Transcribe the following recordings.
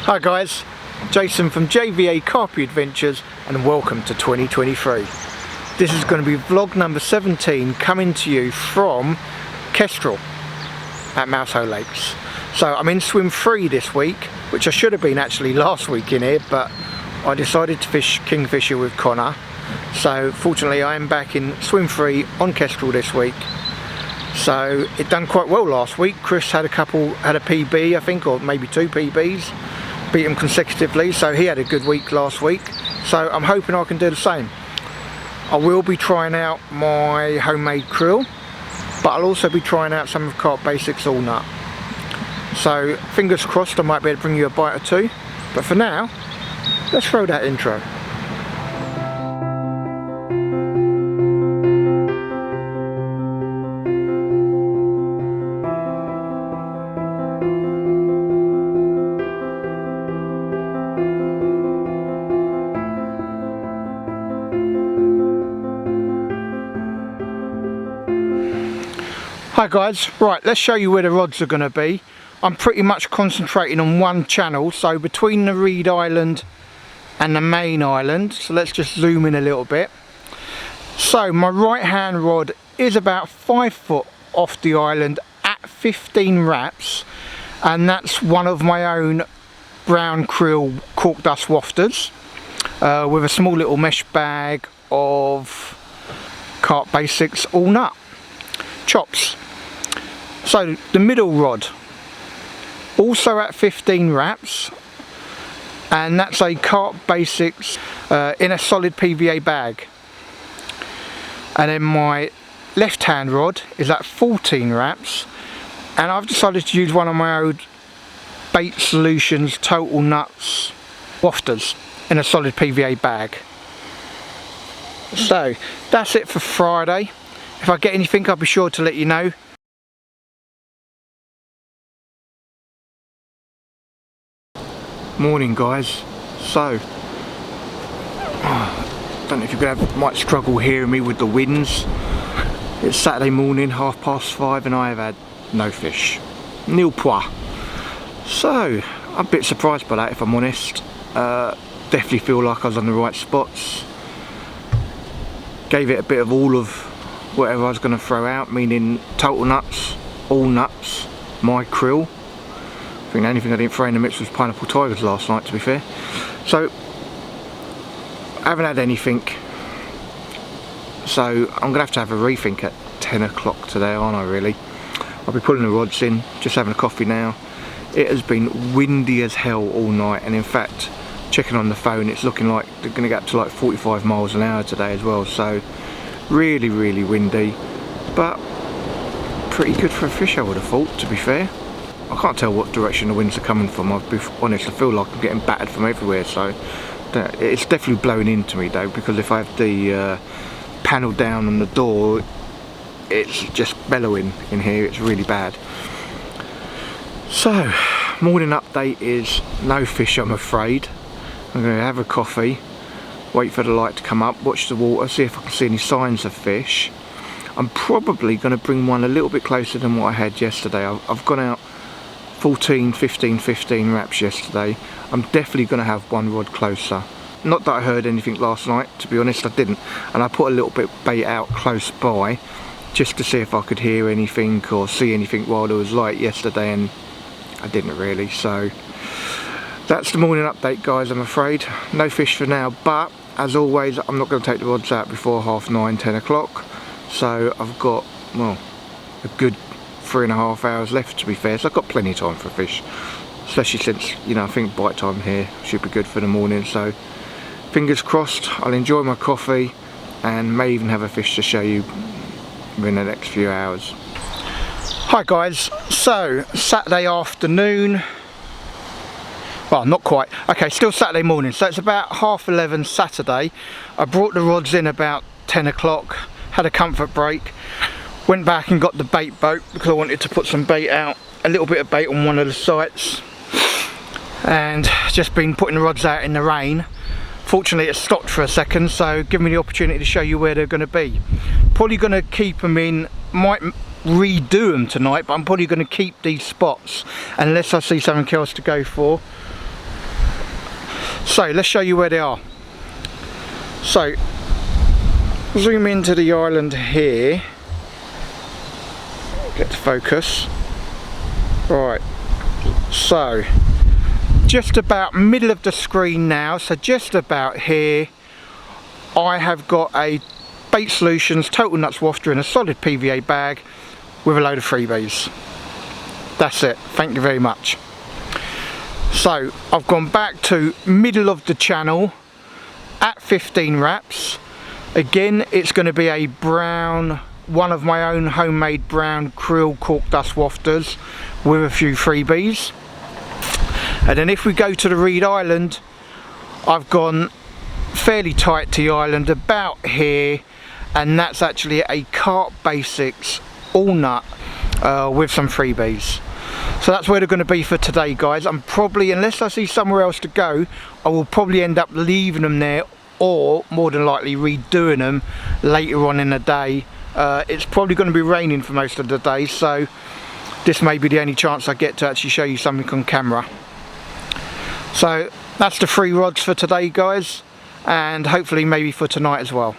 Hi guys, Jason from JVA Carpy Adventures and welcome to 2023. This is going to be vlog number 17 coming to you from Kestrel at Mousehole Lakes. So I'm in swim 3 this week, which I should have been actually last week in here, but I decided to fish kingfisher with Connor. So fortunately I am back in swim 3 on Kestrel this week. So it done quite well last week. Chris had a PB I think, or maybe 2 PBs. Beat him consecutively, so he had a good week last week, so I'm hoping I can do the same. I will be trying out my homemade krill, but I'll also be trying out some of Carp Basics all nut. So fingers crossed I might be able to bring you a bite or 2, but for now let's throw that intro. Hi guys, right, let's show you where the rods are going to be. I'm pretty much concentrating on one channel, so between the Reed Island and the main island. So let's just zoom in a little bit. So my right hand rod is about 5 foot off the island at 15 wraps, and that's one of my own brown krill cork dust wafters with a small little mesh bag of Carp Basics all nut chops. So the middle rod also at 15 wraps, and that's a Carp Basics in a solid PVA bag. And then my left hand rod is at 14 wraps, and I've decided to use one of my old Bait Solutions Total Nuts wafters in a solid PVA bag. So that's it for Friday. If I get anything I'll be sure to let you know. Morning guys. So don't know if you're might struggle hearing me with the winds. It's Saturday morning, 5:30, and I have had no fish, nil point. So I'm a bit surprised by that, if I'm honest. Definitely feel like I was on the right spots. Gave it a bit of all of whatever I was going to throw out, meaning total nuts, all nuts, my krill. I think the only thing I didn't throw in the mix was pineapple tigers last night, to be fair. So I haven't had anything, so I'm going to have a rethink at 10 o'clock today, aren't I really? I'll be pulling the rods in, just having a coffee now. It has been windy as hell all night, and in fact checking on the phone it's looking like they're going to get up to like 45 miles an hour today as well, so really windy, but pretty good for a fish I would have thought, to be fair. I can't tell what direction the winds are coming from, I'll be honest. I feel like I'm getting battered from everywhere, so it's definitely blowing into me though, because if I have the panel down on the door it's just bellowing in here, it's really bad. So morning update is no fish, I'm afraid. I'm going to have a coffee, wait for the light to come up, watch the water, see if I can see any signs of fish. I'm probably going to bring one a little bit closer than what I had yesterday. I've gone out 14, 15 wraps yesterday. I'm definitely going to have one rod closer. Not that I heard anything last night, to be honest, I didn't. And I put a little bit of bait out close by just to see if I could hear anything or see anything while there was light yesterday, and I didn't really. So that's the morning update guys, I'm afraid. No fish for now, but as always I'm not going to take the rods out before 9:30, 10 o'clock. So I've got, well, a good 3.5 hours left, to be fair, so I've got plenty of time for fish, especially since, you know, I think bite time here should be good for the morning. So fingers crossed I'll enjoy my coffee and may even have a fish to show you in the next few hours. Hi guys, so Saturday afternoon, well not quite, okay, still Saturday morning, so it's about 11:30 Saturday. I brought the rods in about 10 o'clock, had a comfort break, went back and got the bait boat because I wanted to put some bait out, a little bit of bait on one of the sites, and just been putting the rods out in the rain. Fortunately it stopped for a second, so give me the opportunity to show you where they're going to be. Probably going to keep them in, might redo them tonight, but I'm probably going to keep these spots unless I see something else to go for. So let's show you where they are. So zoom into the island here, get to focus. Right, so just about middle of the screen now, so just about here, I have got a Bait Solutions Total Nuts wafter in a solid PVA bag with a load of freebies. That's it, thank you very much. So I've gone back to middle of the channel at 15 wraps. Again, it's going to be a brown, one of my own homemade brown krill cork dust wafters with a few freebies. And then if we go to the Reed Island, I've gone fairly tight to the island about here, and that's actually a Carp Basics all nut with some freebies. So that's where they're going to be for today, guys. I'm probably, unless I see somewhere else to go, I will probably end up leaving them there, or more than likely redoing them later on in the day. It's probably going to be raining for most of the day, so this may be the only chance I get to actually show you something on camera. So that's the 3 rods for today, guys, and hopefully maybe for tonight as well.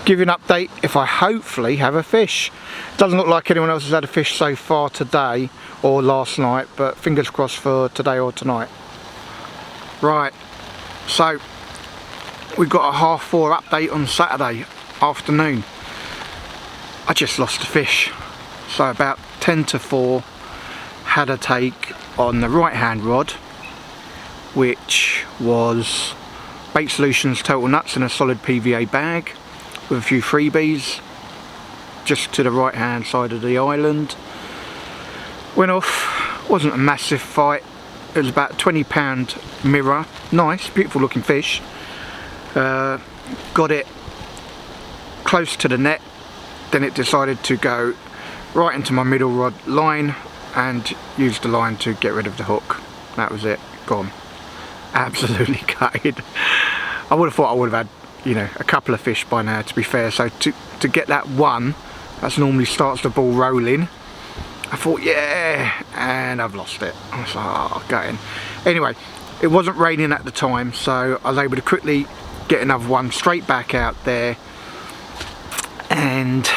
Give you an update if I hopefully have a fish. Doesn't look like anyone else has had a fish so far today or last night, but fingers crossed for today or tonight. Right, so we've got a 4:30 update on Saturday afternoon. I just lost a fish. So about 10 to 4, had a take on the right hand rod, which was Bait Solutions Total Nuts in a solid PVA bag with a few freebies, just to the right hand side of the island. Went off, wasn't a massive fight, it was about a £20 mirror, nice, beautiful looking fish. Got it close to the net, then it decided to go right into my middle rod line and used the line to get rid of the hook. That was it, gone. Absolutely gutted. I would have thought I would have had, you know, a couple of fish by now, to be fair. So to get that one, that's normally starts the ball rolling. I thought, yeah, and I've lost it. I was like, oh, gutting. Anyway, it wasn't raining at the time, so I was able to quickly get another one straight back out there, and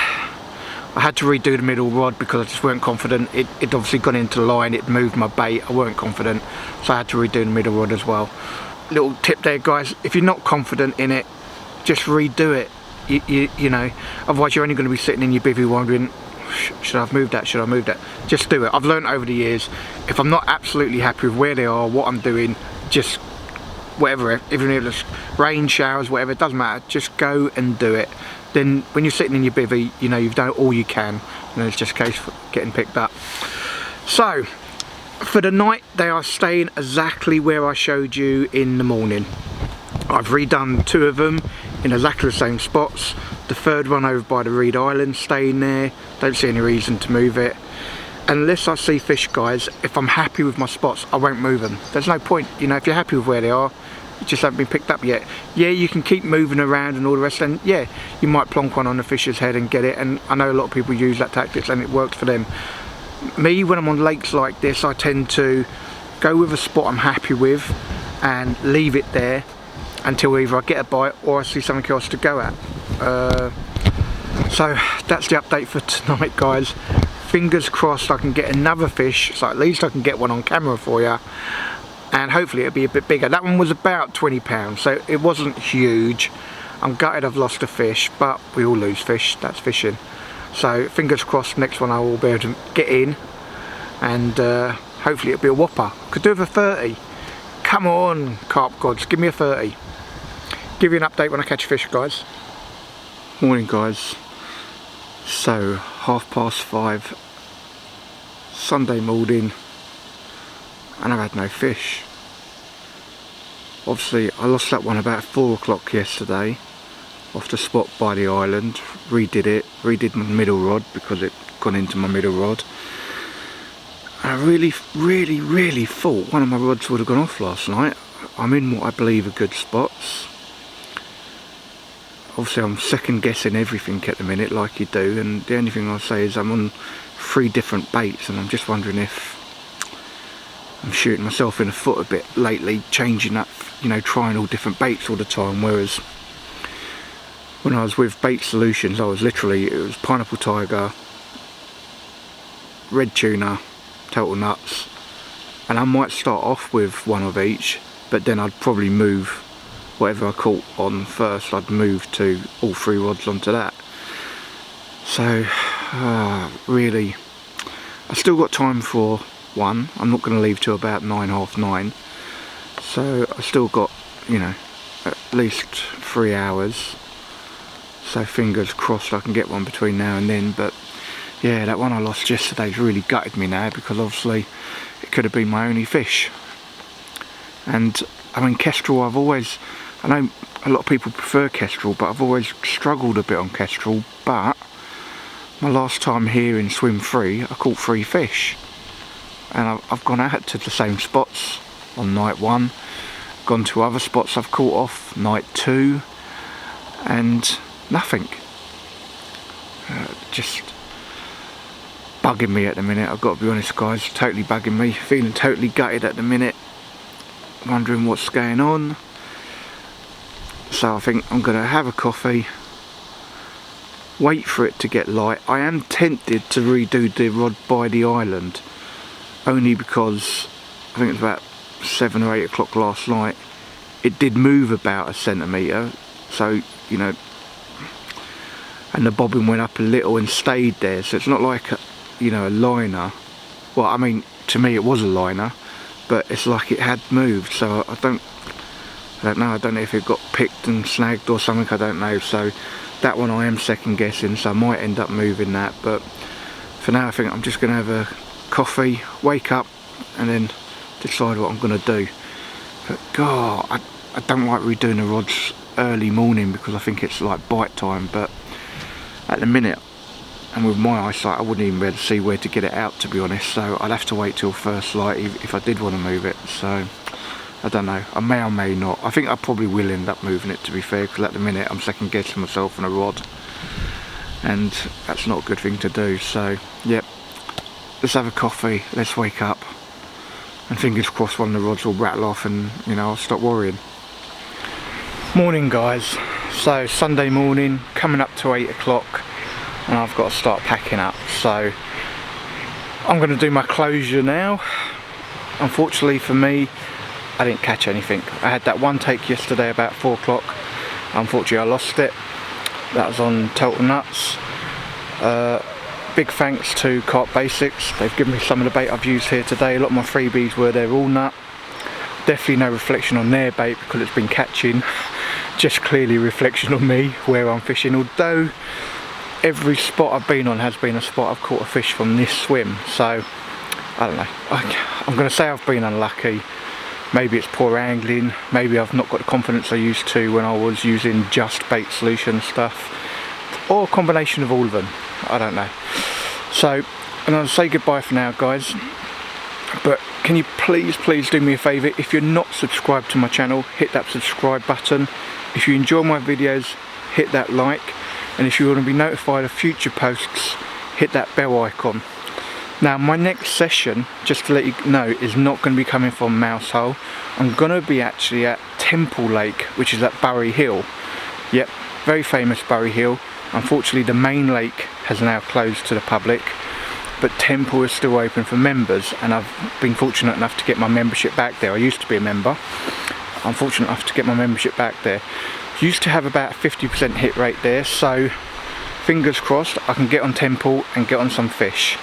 I had to redo the middle rod because I just weren't confident. It obviously gone into the line, it moved my bait, I weren't confident, so I had to redo the middle rod as well. Little tip there, guys, if you're not confident in it, just redo it. You know, otherwise you're only going to be sitting in your bivvy wondering, should I have moved that, should I move that? Just do it. I've learned over the years, if I'm not absolutely happy with where they are, what I'm doing, just whatever, even if it's rain, showers, whatever, it doesn't matter, just go and do it. Then when you're sitting in your bivvy, you know, you've done all you can, and it's just a case of getting picked up. So for the night, they are staying exactly where I showed you in the morning. I've redone 2 of them in exactly the same spots. The third one over by the Reed Island, staying there. Don't see any reason to move it. Unless I see fish, guys, if I'm happy with my spots, I won't move them. There's no point, you know, if you're happy with where they are, you just haven't been picked up yet. Yeah, you can keep moving around and all the rest, and yeah, you might plonk one on the fish's head and get it, and I know a lot of people use that tactics and it works for them. Me, when I'm on lakes like this, I tend to go with a spot I'm happy with and leave it there until either I get a bite or I see something else to go at. So that's the update for tonight, guys. Fingers crossed I can get another fish, so at least I can get one on camera for you, and hopefully it'll be a bit bigger. That one was about £20, so it wasn't huge. I'm gutted I've lost a fish, but we all lose fish, that's fishing. So fingers crossed next one I will be able to get in, and hopefully it'll be a whopper. Could do with a 30. Come on, carp gods, give me a 30. Give you an update when I catch a fish, guys. Morning, guys. So 5:30 Sunday morning, and I've had no fish. Obviously I lost that one about 4 o'clock yesterday off the spot by the island. Redid my middle rod because it gone into my middle rod. I really thought one of my rods would have gone off last night. I'm in what I believe are good spots. Obviously I'm second guessing everything at the minute, like you do, and the only thing I'll say is I'm on 3 different baits, and I'm just wondering if I'm shooting myself in the foot a bit lately, changing up, you know, trying all different baits all the time, whereas when I was with Bait Solutions, I was literally, it was pineapple tiger, red tuna, turtle nuts, and I might start off with one of each, but then I'd probably move whatever I caught on first, I'd move to all 3 rods onto that. So really, I still got time for one. I'm not going to leave till about 9, half 9, so I still got, you know, at least 3 hours, so fingers crossed I can get one between now and then. But yeah, that one I lost yesterday's really gutted me now, because obviously it could have been my only fish. And I mean, Kestrel, I know a lot of people prefer Kestrel, but I've always struggled a bit on Kestrel. But my last time here in swim 3, I caught 3 fish, and I've gone out to the same spots on night 1, gone to other spots I've caught off night 2, and nothing. Just bugging me at the minute, I've got to be honest guys, totally bugging me, feeling totally gutted at the minute, wondering what's going on. So I think I'm going to have a coffee, wait for it to get light. I am tempted to redo the rod by the island, only because I think it was about 7 or 8 o'clock last night, it did move about a centimetre, so you know, and the bobbin went up a little and stayed there, so it's not like a, you know, a liner. Well, I mean, to me it was a liner, but it's like it had moved, so I don't know, I don't know if it got picked and snagged or something, I don't know. So that one I am second guessing, so I might end up moving that, but for now I think I'm just going to have a coffee, wake up, and then decide what I'm going to do. But God, I don't like redoing the rods early morning, because I think it's like bite time, but at the minute, and with my eyesight, I wouldn't even be able to see where to get it out, to be honest, so I'd have to wait till first light if I did want to move it. So I don't know, I may or may not. I think I probably will end up moving it, to be fair, because at the minute I'm second guessing myself on a rod, and that's not a good thing to do. So yep, let's have a coffee, let's wake up, and fingers crossed one of the rods will rattle off and, you know, I'll stop worrying. Morning guys, so Sunday morning, coming up to 8 o'clock, and I've got to start packing up. So I'm going to do my closure now. Unfortunately for me, I didn't catch anything. I had that one take yesterday about 4 o'clock. Unfortunately I lost it. That was on turtle nuts. Big thanks to Carp Basics. They've given me some of the bait I've used here today. A lot of my freebies were their all nut. Definitely no reflection on their bait, because it's been catching. Just clearly reflection on me where I'm fishing, although every spot I've been on has been a spot I've caught a fish from this swim. So I don't know, I'm going to say I've been unlucky. Maybe it's poor angling, maybe I've not got the confidence I used to when I was using just Bait Solution stuff, or a combination of all of them, I don't know. So I'm going to say goodbye for now guys, but can you please do me a favour, if you're not subscribed to my channel, hit that subscribe button. If you enjoy my videos, hit that like, and if you want to be notified of future posts, hit that bell icon. Now my next session, just to let you know, is not going to be coming from Mousehole. I'm going to be actually at Temple Lake, which is at Bury Hill. Yep, very famous Bury Hill. Unfortunately the main lake has now closed to the public, but Temple is still open for members, and I've been fortunate enough to get my membership back there. I used to be a member. I'm fortunate enough to get my membership back there. Used to have about a 50% hit rate there, so fingers crossed I can get on Temple and get on some fish.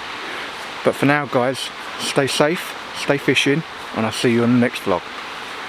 But for now guys, stay safe, stay fishing, and I'll see you on the next vlog.